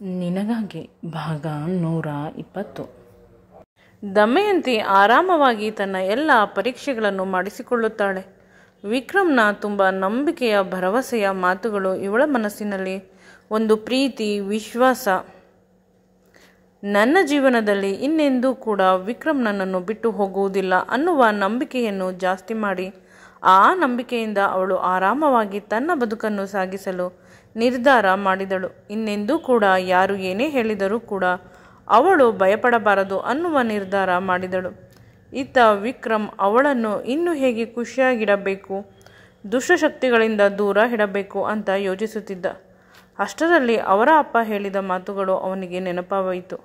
ನಿನಗಾಗಿ ಭಾಗ 120. ದಮಯಂತಿ ಆರಾಮವಾಗಿ ತನ್ನ ಎಲ್ಲ ಪರೀಕ್ಷೆಗಳನ್ನು ಮಾಡಿಸಿಕೊಳ್ಳುತ್ತಾಳೆ. ವಿಕ್ರಮ್ನ ತುಂಬ ನಂಬಿಕೆಯ ಭರವಸೆಯ ಮಾತುಗಳು ಇವಳ ಮನಸ್ಸಿನಲ್ಲಿ ಒಂದು ಪ್ರೀತಿ, ವಿಶ್ವಾಸ. ನನ್ನ ಜೀವನದಲ್ಲಿ ಇನ್ನೆಂದೂ ಕೂಡ ವಿಕ್ರಮ್ ನನ್ನನ್ನು ಬಿಟ್ಟು ಹೋಗುವುದಿಲ್ಲ ಅನ್ನುವ ನಂಬಿಕೆಯನ್ನು ಜಾಸ್ತಿ ಮಾಡಿ ಆ ನಂಬಿಕೆಯಿಂದ ಅವಳು ಆರಾಮವಾಗಿ ತನ್ನ ಬದುಕನ್ನು ಸಾಗಿಸಲು ನಿರ್ಧಾರ ಮಾಡಿದಳು. ಇನ್ನೆಂದೂ ಕೂಡ ಯಾರು ಏನೇ ಹೇಳಿದರೂ ಕೂಡ ಅವಳು ಭಯಪಡಬಾರದು ಅನ್ನುವ ನಿರ್ಧಾರ ಮಾಡಿದಳು. ಇತ್ತ ವಿಕ್ರಮ್ ಅವಳನ್ನು ಇನ್ನೂ ಹೇಗೆ ಖುಷಿಯಾಗಿಡಬೇಕು, ದುಷ್ಟಶಕ್ತಿಗಳಿಂದ ದೂರ ಇಡಬೇಕು ಅಂತ ಯೋಚಿಸುತ್ತಿದ್ದ. ಅಷ್ಟರಲ್ಲಿ ಅವರ ಅಪ್ಪ ಹೇಳಿದ ಮಾತುಗಳು ಅವನಿಗೆ ನೆನಪಾಯಿತು.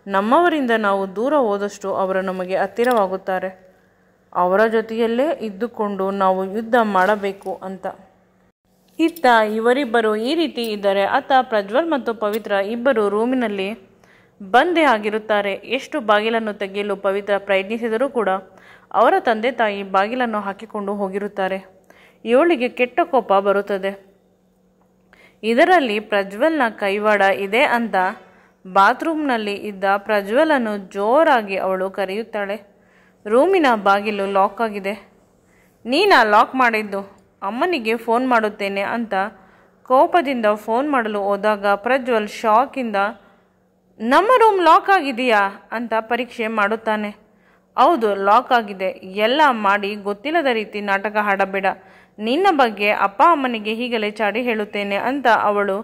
ನಮ್ಮವರಿಂದ ನಾವು ದೂರ ಹೋದಷ್ಟು ಅವರು ನಮಗೆ ಹತ್ತಿರವಾಗುತ್ತಾರೆ, ಅವರ ಜೊತೆಯಲ್ಲೇ ಇದ್ದುಕೊಂಡು ನಾವು ಯುದ್ಧ ಮಾಡಬೇಕು ಅಂತ. ಇತ್ತ ಇವರಿಬ್ಬರು ಈ ರೀತಿ ಇದ್ದರೆ ಅತ್ತ ಪ್ರಜ್ವಲ್ ಮತ್ತು ಪವಿತ್ರ ಇಬ್ಬರು ರೂಮಿನಲ್ಲಿ ಬಂದೇ ಆಗಿರುತ್ತಾರೆ. ಎಷ್ಟು ಬಾಗಿಲನ್ನು ತೆಗೆಯಲು ಪವಿತ್ರ ಪ್ರಯತ್ನಿಸಿದರೂ ಕೂಡ ಅವರ ತಂದೆ ತಾಯಿ ಬಾಗಿಲನ್ನು ಹಾಕಿಕೊಂಡು ಹೋಗಿರುತ್ತಾರೆ. ಇವಳಿಗೆ ಕೆಟ್ಟ ಕೋಪ ಬರುತ್ತದೆ. ಇದರಲ್ಲಿ ಪ್ರಜ್ವಲ್ನ ಕೈವಾಡ ಇದೆ ಅಂತ ಬಾತ್ರೂಮ್ನಲ್ಲಿ ಇದ್ದ ಪ್ರಜ್ವಲನ್ನು ಜೋರಾಗಿ ಅವಳು ಕರೆಯುತ್ತಾಳೆ. ರೂಮಿನ ಬಾಗಿಲು ಲಾಕ್ ಆಗಿದೆ. ನೀನಾ ಲಾಕ್ ಮಾಡಿದ್ದು? ಅಮ್ಮನಿಗೆ ಫೋನ್ ಮಾಡುತ್ತೇನೆ ಅಂತ ಕೋಪದಿಂದ ಫೋನ್ ಮಾಡಲು ಹೋದಾಗ ಪ್ರಜ್ವಲ್ ಶಾಕಿಂದ ನಮ್ಮ ರೂಮ್ ಲಾಕ್ ಆಗಿದೆಯಾ ಅಂತ ಪರೀಕ್ಷೆ ಮಾಡುತ್ತಾನೆ. ಹೌದು, ಲಾಕ್ ಆಗಿದೆ. ಎಲ್ಲ ಮಾಡಿ ಗೊತ್ತಿಲ್ಲದ ರೀತಿ ನಾಟಕ ಆಡಬೇಡ. ನಿನ್ನ ಬಗ್ಗೆ ಅಪ್ಪ ಅಮ್ಮನಿಗೆ ಈಗಲೇ ಚಾಡಿ ಹೇಳುತ್ತೇನೆ ಅಂತ ಅವಳು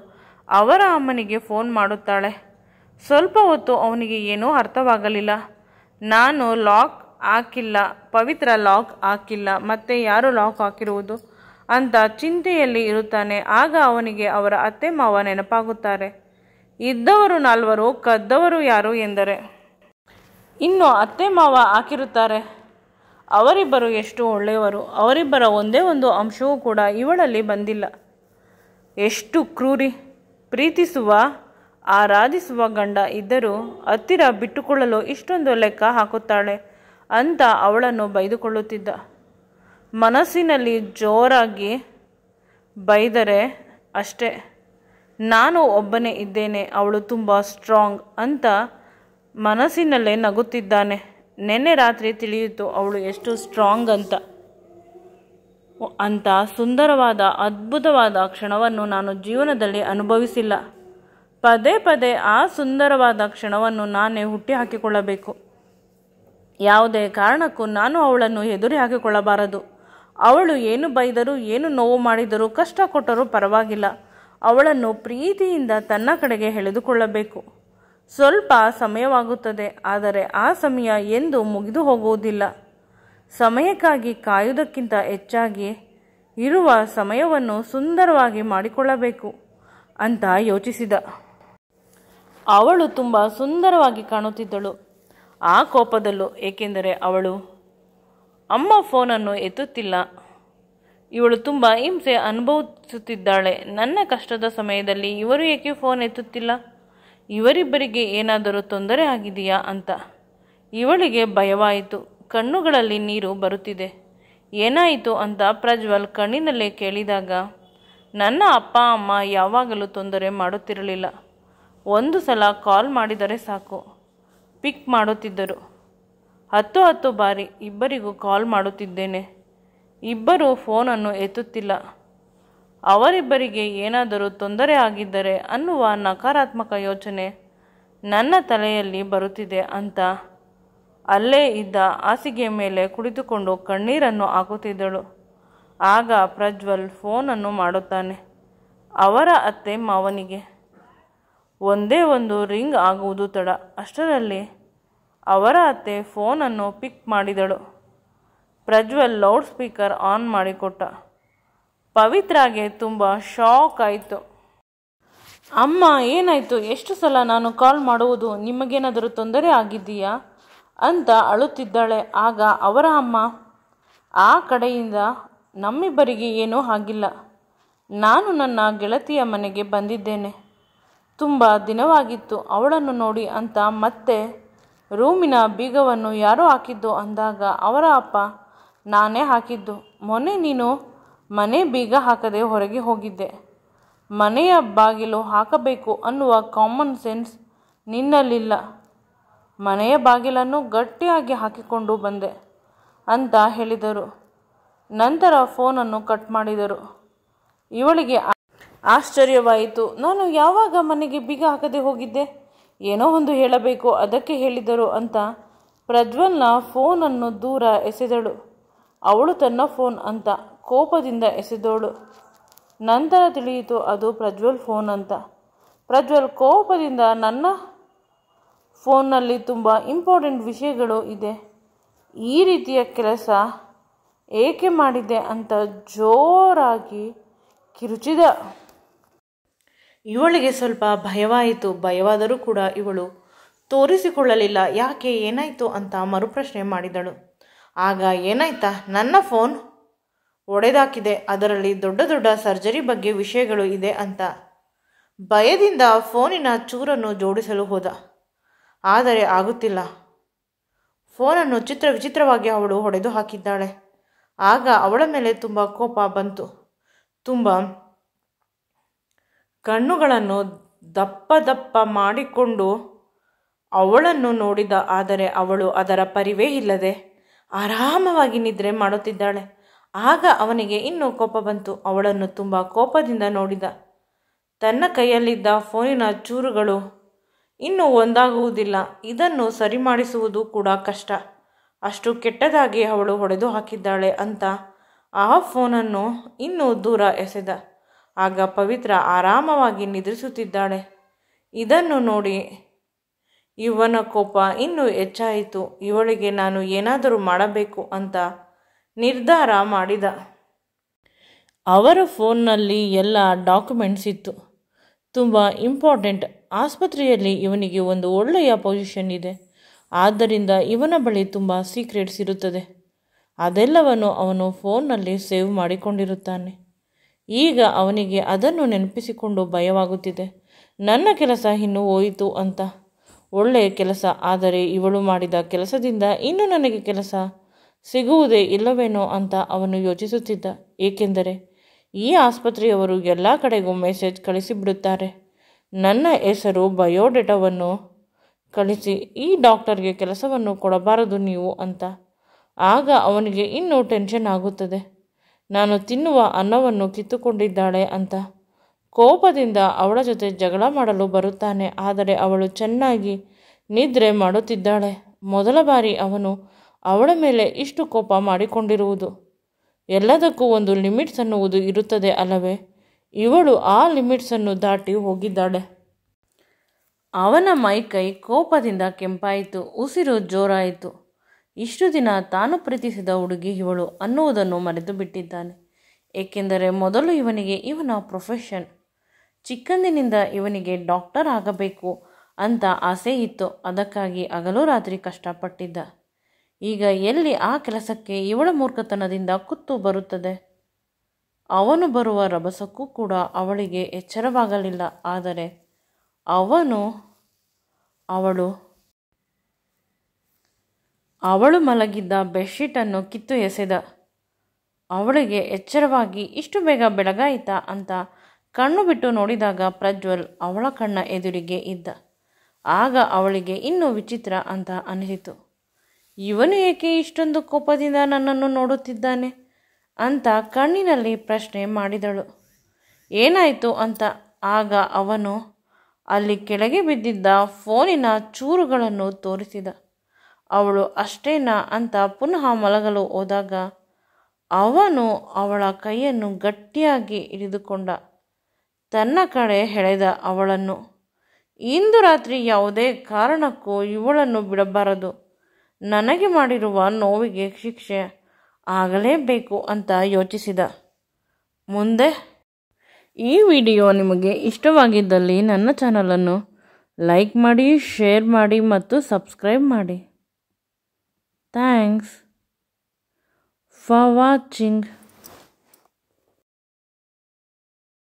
ಅವರ ಅಮ್ಮನಿಗೆ ಫೋನ್ ಮಾಡುತ್ತಾಳೆ. ಸ್ವಲ್ಪ ಹೊತ್ತು ಅವನಿಗೆ ಏನೂ ಅರ್ಥವಾಗಲಿಲ್ಲ. ನಾನು ಲಾಕ್ ಹಾಕಿಲ್ಲ, ಪವಿತ್ರ ಲಾಕ್ ಹಾಕಿಲ್ಲ, ಮತ್ತೆ ಯಾರು ಲಾಕ್ ಹಾಕಿರುವುದು ಅಂತ ಚಿಂತೆಯಲ್ಲಿ ಇರುತ್ತಾನೆ. ಆಗ ಅವನಿಗೆ ಅವರ ಅತ್ತೆ ಮಾವ ನೆನಪಾಗುತ್ತಾರೆ. ಇದ್ದವರು 4, ಕದ್ದವರು ಯಾರು ಎಂದರೆ ಇನ್ನು ಅತ್ತೆ ಮಾವ ಹಾಕಿರುತ್ತಾರೆ. ಅವರಿಬ್ಬರು ಎಷ್ಟು ಒಳ್ಳೆಯವರು. ಅವರಿಬ್ಬರ ಒಂದೇ ಒಂದು ಅಂಶವೂ ಕೂಡ ಇವಳಲ್ಲಿ ಬಂದಿಲ್ಲ. ಎಷ್ಟು ಕ್ರೂರಿ. ಪ್ರೀತಿಸುವ, ಆರಾಧಿಸುವ ಗಂಡ ಇದ್ದರೂ ಹತ್ತಿರ ಬಿಟ್ಟುಕೊಳ್ಳಲು ಇಷ್ಟೊಂದು ಲೆಕ್ಕ ಹಾಕುತ್ತಾಳೆ ಅಂತ ಅವಳನ್ನು ಬೈದುಕೊಳ್ಳುತ್ತಿದ್ದ. ಮನಸ್ಸಿನಲ್ಲಿ ಜೋರಾಗಿ ಬೈದರೆ ಅಷ್ಟೇ, ನಾನು ಒಬ್ಬನೇ ಇದ್ದೇನೆ, ಅವಳು ತುಂಬ ಸ್ಟ್ರಾಂಗ್ ಅಂತ ಮನಸ್ಸಿನಲ್ಲೇ ನಗುತ್ತಿದ್ದಾನೆ. ನೆನ್ನೆ ರಾತ್ರಿ ತಿಳಿಯಿತು ಅವಳು ಎಷ್ಟು ಸ್ಟ್ರಾಂಗ್ ಅಂತ ಸುಂದರವಾದ ಅದ್ಭುತವಾದ ಕ್ಷಣವನ್ನು ನಾನು ಜೀವನದಲ್ಲಿ ಅನುಭವಿಸಿಲ್ಲ. ಪದೇ ಪದೇ ಆ ಸುಂದರವಾದ ಕ್ಷಣವನ್ನು ನಾನೇ ಹುಟ್ಟಿ ಹಾಕಿಕೊಳ್ಳಬೇಕು. ಯಾವುದೇ ಕಾರಣಕ್ಕೂ ನಾನು ಅವಳನ್ನು ಎದುರಿ ಹಾಕಿಕೊಳ್ಳಬಾರದು. ಅವಳು ಏನು ಬೈದರೂ, ಏನು ನೋವು ಮಾಡಿದರೂ, ಕಷ್ಟ ಕೊಟ್ಟರೂ ಪರವಾಗಿಲ್ಲ, ಅವಳನ್ನು ಪ್ರೀತಿಯಿಂದ ತನ್ನ ಕಡೆಗೆ ಎಳೆದುಕೊಳ್ಳಬೇಕು. ಸ್ವಲ್ಪ ಸಮಯವಾಗುತ್ತದೆ, ಆದರೆ ಆ ಸಮಯ ಎಂದೂ ಮುಗಿದು ಹೋಗುವುದಿಲ್ಲ. ಸಮಯಕ್ಕಾಗಿ ಕಾಯುವುದಕ್ಕಿಂತ ಹೆಚ್ಚಾಗಿ ಇರುವ ಸಮಯವನ್ನು ಸುಂದರವಾಗಿ ಮಾಡಿಕೊಳ್ಳಬೇಕು ಅಂತ ಯೋಚಿಸಿದ. ಅವಳು ತುಂಬ ಸುಂದರವಾಗಿ ಕಾಣುತ್ತಿದ್ದಳು ಆ ಕೋಪದಲ್ಲೂ. ಏಕೆಂದರೆ ಅವಳು ಅಮ್ಮ ಫೋನನ್ನು ಎತ್ತುತ್ತಿಲ್ಲ. ಇವಳು ತುಂಬ ಹಿಂಸೆ ಅನುಭವಿಸುತ್ತಿದ್ದಾಳೆ. ನನ್ನ ಕಷ್ಟದ ಸಮಯದಲ್ಲಿ ಇವರು ಏಕೆ ಫೋನ್ ಎತ್ತುತ್ತಿಲ್ಲ? ಇವರಿಬ್ಬರಿಗೆ ಏನಾದರೂ ತೊಂದರೆ ಆಗಿದೆಯಾ ಅಂತ ಇವಳಿಗೆ ಭಯವಾಯಿತು. ಕಣ್ಣುಗಳಲ್ಲಿ ನೀರು ಬರುತ್ತಿದೆ. ಏನಾಯಿತು ಅಂತ ಪ್ರಜ್ವಲ್ ಕಣ್ಣಿನಲ್ಲೇ ಕೇಳಿದಾಗ, ನನ್ನ ಅಪ್ಪ ಅಮ್ಮ ಯಾವಾಗಲೂ ತೊಂದರೆ ಮಾಡುತ್ತಿರಲಿಲ್ಲ. ಒಂದು ಸಲ ಕಾಲ್ ಮಾಡಿದರೆ ಸಾಕು, ಪಿಕ್ ಮಾಡುತ್ತಿದ್ದರು. 10 ಬಾರಿ ಇಬ್ಬರಿಗೂ ಕಾಲ್ ಮಾಡುತ್ತಿದ್ದೇನೆ, ಇಬ್ಬರೂ ಫೋನನ್ನು ಎತ್ತುತ್ತಿಲ್ಲ. ಅವರಿಬ್ಬರಿಗೆ ಏನಾದರೂ ತೊಂದರೆ ಆಗಿದ್ದರೆ ಅನ್ನುವ ನಕಾರಾತ್ಮಕ ಯೋಚನೆ ನನ್ನ ತಲೆಯಲ್ಲಿ ಬರುತ್ತಿದೆ ಅಂತ ಅಲ್ಲೇ ಇದ್ದ ಹಾಸಿಗೆ ಮೇಲೆ ಕುಳಿತುಕೊಂಡು ಕಣ್ಣೀರನ್ನು ಹಾಕುತ್ತಿದ್ದಳು. ಆಗ ಪ್ರಜ್ವಲ್ ಫೋನನ್ನು ಮಾಡುತ್ತಾನೆ ಅವರ ಅತ್ತೆ ಮಾವನಿಗೆ. ಒಂದೇ ಒಂದು ರಿಂಗ್ ಆಗುವುದು ತಡ. ಅಷ್ಟರಲ್ಲಿ ಅವರ ಅತ್ತೆ ಫೋನನ್ನು ಪಿಕ್ ಮಾಡಿದಳು. ಪ್ರಜ್ವಲ್ ಲೌಡ್ ಸ್ಪೀಕರ್ ಆನ್ ಮಾಡಿಕೊಟ್ಟ. ಪವಿತ್ರಾಗೆ ತುಂಬ ಶಾಕ್ ಆಯಿತು. ಅಮ್ಮ, ಏನಾಯಿತು? ಎಷ್ಟು ಸಲ ನಾನು ಕಾಲ್ ಮಾಡುವುದು? ನಿಮಗೇನಾದರೂ ತೊಂದರೆ ಆಗಿದೆಯಾ ಅಂತ ಅಳುತ್ತಿದ್ದಾಳೆ. ಆಗ ಅವರ ಅಮ್ಮ ಆ ಕಡೆಯಿಂದ, ನಮ್ಮಿಬ್ಬರಿಗೆ ಏನೂ ಆಗಿಲ್ಲ, ನಾನು ನನ್ನ ಗೆಳತಿಯ ಮನೆಗೆ ಬಂದಿದ್ದೇನೆ, ತುಂಬ ದಿನವಾಗಿತ್ತು ಅವಳನ್ನು ನೋಡಿ ಅಂತ. ಮತ್ತೆ ರೂಮಿನ ಬೀಗವನ್ನು ಯಾರೋ ಹಾಕಿದ್ದು ಅಂದಾಗ ಅವರ ಅಪ್ಪ, ನಾನೇ ಹಾಕಿದ್ದು. ಮೊನ್ನೆ ನೀನು ಮನೆ ಬೀಗ ಹಾಕದೆ ಹೊರಗೆ ಹೋಗಿದ್ದೆ, ಮನೆಯ ಬಾಗಿಲು ಹಾಕಬೇಕು ಅನ್ನುವ ಕಾಮನ್ ಸೆನ್ಸ್ ನಿನ್ನಲ್ಲಿಲ್ಲ. ಮನೆಯ ಬಾಗಿಲನ್ನು ಗಟ್ಟಿಯಾಗಿ ಹಾಕಿಕೊಂಡು ಬಂದೆ ಅಂತ ಹೇಳಿದರು. ನಂತರ ಫೋನನ್ನು ಕಟ್ ಮಾಡಿದರು. ಇವಳಿಗೆ ಆಶ್ಚರ್ಯವಾಯಿತು. ನಾನು ಯಾವಾಗ ಮನೆಗೆ ಬೀಗ ಹಾಕದೆ ಹೋಗಿದ್ದೆ? ಏನೋ ಒಂದು ಹೇಳಬೇಕು, ಅದಕ್ಕೆ ಹೇಳಿದರು ಅಂತ ಪ್ರಜ್ವಲ್ನ ಫೋನನ್ನು ದೂರ ಎಸೆದಳು. ಅವಳು ತನ್ನ ಫೋನ್ ಅಂತ ಕೋಪದಿಂದ ಎಸೆದೋಳು. ನಂತರ ತಿಳಿಯಿತು ಅದು ಪ್ರಜ್ವಲ್ ಫೋನ್ ಅಂತ. ಪ್ರಜ್ವಲ್ ಕೋಪದಿಂದ ನನ್ನ ಫೋನ್ನಲ್ಲಿ ತುಂಬ ಇಂಪಾರ್ಟೆಂಟ್ ವಿಷಯಗಳು ಇದೆ, ಈ ರೀತಿಯ ಕೆಲಸ ಏಕೆ ಮಾಡಿದೆ ಅಂತ ಜೋರಾಗಿ ಕಿರುಚಿದ. ಇವಳಿಗೆ ಸ್ವಲ್ಪ ಭಯವಾಯಿತು. ಭಯವಾದರೂ ಕೂಡ ಇವಳು ತೋರಿಸಿಕೊಳ್ಳಲಿಲ್ಲ. ಯಾಕೆ, ಏನಾಯಿತು ಅಂತ ಮರುಪ್ರಶ್ನೆ ಮಾಡಿದಳು. ಆಗ ಏನಾಯ್ತಾ, ನನ್ನ ಫೋನ್ ಒಡೆದಾಕಿದೆ, ಅದರಲ್ಲಿ ದೊಡ್ಡ ದೊಡ್ಡ ಸರ್ಜರಿ ಬಗ್ಗೆ ವಿಷಯಗಳು ಇದೆ ಅಂತ ಭಯದಿಂದ ಫೋನಿನ ಚೂರನ್ನು ಜೋಡಿಸಲು ಹೋದ. ಆದರೆ ಆಗುತ್ತಿಲ್ಲ. ಫೋನನ್ನು ವಿಚಿತ್ರವಾಗಿ ಅವಳು ಹೊಡೆದು ಹಾಕಿದ್ದಾಳೆ. ಆಗ ಅವಳ ಮೇಲೆ ತುಂಬ ಕೋಪ ಬಂತು. ತುಂಬ ಕಣ್ಣುಗಳನ್ನು ದಪ್ಪ ಮಾಡಿಕೊಂಡು ಅವಳನ್ನು ನೋಡಿದ. ಆದರೆ ಅವಳು ಅದರ ಪರಿವೇ ಇಲ್ಲದೆ ಆರಾಮವಾಗಿ ನಿದ್ರೆ ಮಾಡುತ್ತಿದ್ದಾಳೆ. ಆಗ ಅವನಿಗೆ ಇನ್ನೂ ಕೋಪ ಬಂತು. ಅವಳನ್ನು ತುಂಬ ಕೋಪದಿಂದ ನೋಡಿದ. ತನ್ನ ಕೈಯಲ್ಲಿದ್ದ ಫೋನಿನ ಚೂರುಗಳು ಇನ್ನೂ ಒಂದಾಗುವುದಿಲ್ಲ, ಇದನ್ನು ಸರಿ ಮಾಡಿಸುವುದು ಕೂಡ ಕಷ್ಟ, ಅಷ್ಟು ಕೆಟ್ಟದಾಗಿ ಅವಳು ಹೊಡೆದು ಹಾಕಿದ್ದಾಳೆ ಅಂತ ಆ ಫೋನನ್ನು ಇನ್ನೂ ದೂರ ಎಸೆದ. ಆಗ ಪವಿತ್ರ ಆರಾಮವಾಗಿ ನಿದ್ರಿಸುತ್ತಿದ್ದಾಳೆ. ಇದನ್ನು ನೋಡಿ ಇವನ ಕೋಪ ಇನ್ನೂ ಹೆಚ್ಚಾಯಿತು. ಇವಳಿಗೆ ನಾನು ಏನಾದರೂ ಮಾಡಬೇಕು ಅಂತ ನಿರ್ಧಾರ ಮಾಡಿದ. ಅವರ ಫೋನ್ನಲ್ಲಿ ಎಲ್ಲ ಡಾಕ್ಯುಮೆಂಟ್ಸ್ ಇತ್ತು, ತುಂಬ ಇಂಪಾರ್ಟೆಂಟ್. ಆಸ್ಪತ್ರೆಯಲ್ಲಿ ಇವನಿಗೆ ಒಂದು ಒಳ್ಳೆಯ ಪೊಸಿಷನ್ ಇದೆ, ಆದ್ದರಿಂದ ಇವನ ಬಳಿ ತುಂಬ ಸೀಕ್ರೆಟ್ಸ್ ಇರುತ್ತದೆ. ಅದೆಲ್ಲವನ್ನು ಅವನು ಫೋನ್ನಲ್ಲಿ ಸೇವ್ ಮಾಡಿಕೊಂಡಿರುತ್ತಾನೆ. ಈಗ ಅವನಿಗೆ ಅದನ್ನು ನೆನಪಿಸಿಕೊಂಡು ಭಯವಾಗುತ್ತಿದೆ. ನನ್ನ ಕೆಲಸ ಇನ್ನೂ ಹೋಯಿತು ಅಂತ. ಒಳ್ಳೆಯ ಕೆಲಸ, ಆದರೆ ಇವಳು ಮಾಡಿದ ಕೆಲಸದಿಂದ ಇನ್ನೂ ನನಗೆ ಕೆಲಸ ಸಿಗುವುದೇ ಇಲ್ಲವೇನೋ ಅಂತ ಅವನು ಯೋಚಿಸುತ್ತಿದ್ದ. ಏಕೆಂದರೆ ಈ ಆಸ್ಪತ್ರೆಯವರು ಎಲ್ಲ ಕಡೆಗೂ ಮೆಸೇಜ್ ಕಳಿಸಿಬಿಡುತ್ತಾರೆ, ನನ್ನ ಹೆಸರು ಬಯೋಡೇಟಾವನ್ನು ಕಳಿಸಿ, ಈ ಡಾಕ್ಟರ್ಗೆ ಕೆಲಸವನ್ನು ಕೊಡಬಾರದು ನೀವು ಅಂತ. ಆಗ ಅವನಿಗೆ ಇನ್ನೂ ಟೆನ್ಷನ್ ಆಗುತ್ತದೆ. ನಾನು ತಿನ್ನುವ ಅನ್ನವನ್ನು ಕಿತ್ತುಕೊಂಡಿದ್ದಾಳೆ ಅಂತ ಕೋಪದಿಂದ ಅವಳ ಜೊತೆ ಜಗಳ ಮಾಡಲು ಬರುತ್ತಾನೆ. ಆದರೆ ಅವಳು ಚೆನ್ನಾಗಿ ನಿದ್ರೆ ಮಾಡುತ್ತಿದ್ದಾಳೆ. ಮೊದಲ ಬಾರಿ ಅವನು ಅವಳ ಮೇಲೆ ಇಷ್ಟು ಕೋಪ ಮಾಡಿಕೊಂಡಿರುವುದು. ಎಲ್ಲದಕ್ಕೂ ಒಂದು ಲಿಮಿಟ್ಸ್ ಅನ್ನುವುದು ಇರುತ್ತದೆ ಅಲ್ಲವೇ? ಇವಳು ಆ ಲಿಮಿಟ್ಸನ್ನು ದಾಟಿ ಹೋಗಿದ್ದಾಳೆ. ಅವನ ಮೈಕೈ ಕೋಪದಿಂದ ಕೆಂಪಾಯಿತು, ಉಸಿರು ಜೋರಾಯಿತು. ಇಷ್ಟು ದಿನ ತಾನು ಪ್ರೀತಿಸಿದ ಹುಡುಗಿ ಇವಳು ಅನ್ನುವುದನ್ನು ಮರೆತು ಬಿಟ್ಟಿದ್ದಾನೆ. ಏಕೆಂದರೆ ಮೊದಲು ಇವನಿಗೆ ಇವನ ಪ್ರೊಫೆಷನ್, ಚಿಕ್ಕಂದಿನಿಂದ ಇವನಿಗೆ ಡಾಕ್ಟರ್ ಆಗಬೇಕು ಅಂತ ಆಸೆ ಇತ್ತು. ಅದಕ್ಕಾಗಿ ಹಗಲು ರಾತ್ರಿ ಕಷ್ಟಪಟ್ಟಿದ್ದ. ಈಗ ಎಲ್ಲಿ ಆ ಕೆಲಸಕ್ಕೆ ಇವಳ ಮೂರ್ಖತನದಿಂದ ಕುತ್ತು ಬರುತ್ತದೆ. ಅವನು ಬರುವ ರಭಸಕ್ಕೂ ಕೂಡ ಅವಳಿಗೆ ಎಚ್ಚರವಾಗಲಿಲ್ಲ. ಆದರೆ ಅವಳು ಮಲಗಿದ್ದ ಬೆಡ್ಶೀಟನ್ನು ಕಿತ್ತು ಎಸೆದ. ಅವಳಿಗೆ ಎಚ್ಚರವಾಗಿ ಇಷ್ಟು ಬೇಗ ಬೆಳಗಾಯಿತಾ ಅಂತ ಕಣ್ಣು ಬಿಟ್ಟು ನೋಡಿದಾಗ ಪ್ರಜ್ವಲ್ ಅವಳ ಕಣ್ಣ ಎದುರಿಗೆ ಇದ್ದ. ಆಗ ಅವಳಿಗೆ ಇನ್ನೂ ವಿಚಿತ್ರ ಅಂತ ಅನಿಸಿತು. ಇವನು ಏಕೆ ಇಷ್ಟೊಂದು ಕೋಪದಿಂದ ನನ್ನನ್ನು ನೋಡುತ್ತಿದ್ದಾನೆ ಅಂತ ಕಣ್ಣಿನಲ್ಲಿ ಪ್ರಶ್ನೆ ಮಾಡಿದಳು. ಏನಾಯಿತು ಅಂತ. ಆಗ ಅವನು ಅಲ್ಲಿ ಕೆಳಗೆ ಬಿದ್ದಿದ್ದ ಫೋನಿನ ಚೂರುಗಳನ್ನು ತೋರಿಸಿದ. ಅವಳು ಅಷ್ಟೇನಾ ಅಂತ ಪುನಃ ಮಲಗಲು ಹೋದಾಗ ಅವನು ಅವಳ ಕೈಯನ್ನು ಗಟ್ಟಿಯಾಗಿ ಹಿಡಿದುಕೊಂಡ. ತನ್ನ ಕಡೆ ಎಳೆದ ಅವಳನ್ನು. ಇಂದು ರಾತ್ರಿ ಯಾವುದೇ ಕಾರಣಕ್ಕೂ ಇವಳನ್ನು ಬಿಡಬಾರದು. ನನಗೆ ಮಾಡಿರುವ ನೋವಿಗೆ ಶಿಕ್ಷೆ ಆಗಲೇಬೇಕು ಅಂತ ಯೋಚಿಸಿದ. ಮುಂದೆ ಈ ವಿಡಿಯೋ ನಿಮಗೆ ಇಷ್ಟವಾಗಿದ್ದಲ್ಲಿ ನನ್ನ ಚಾನಲನ್ನು ಲೈಕ್ ಮಾಡಿ, ಶೇರ್ ಮಾಡಿ ಮತ್ತು ಸಬ್ಸ್ಕ್ರೈಬ್ ಮಾಡಿ. Thanks for watching.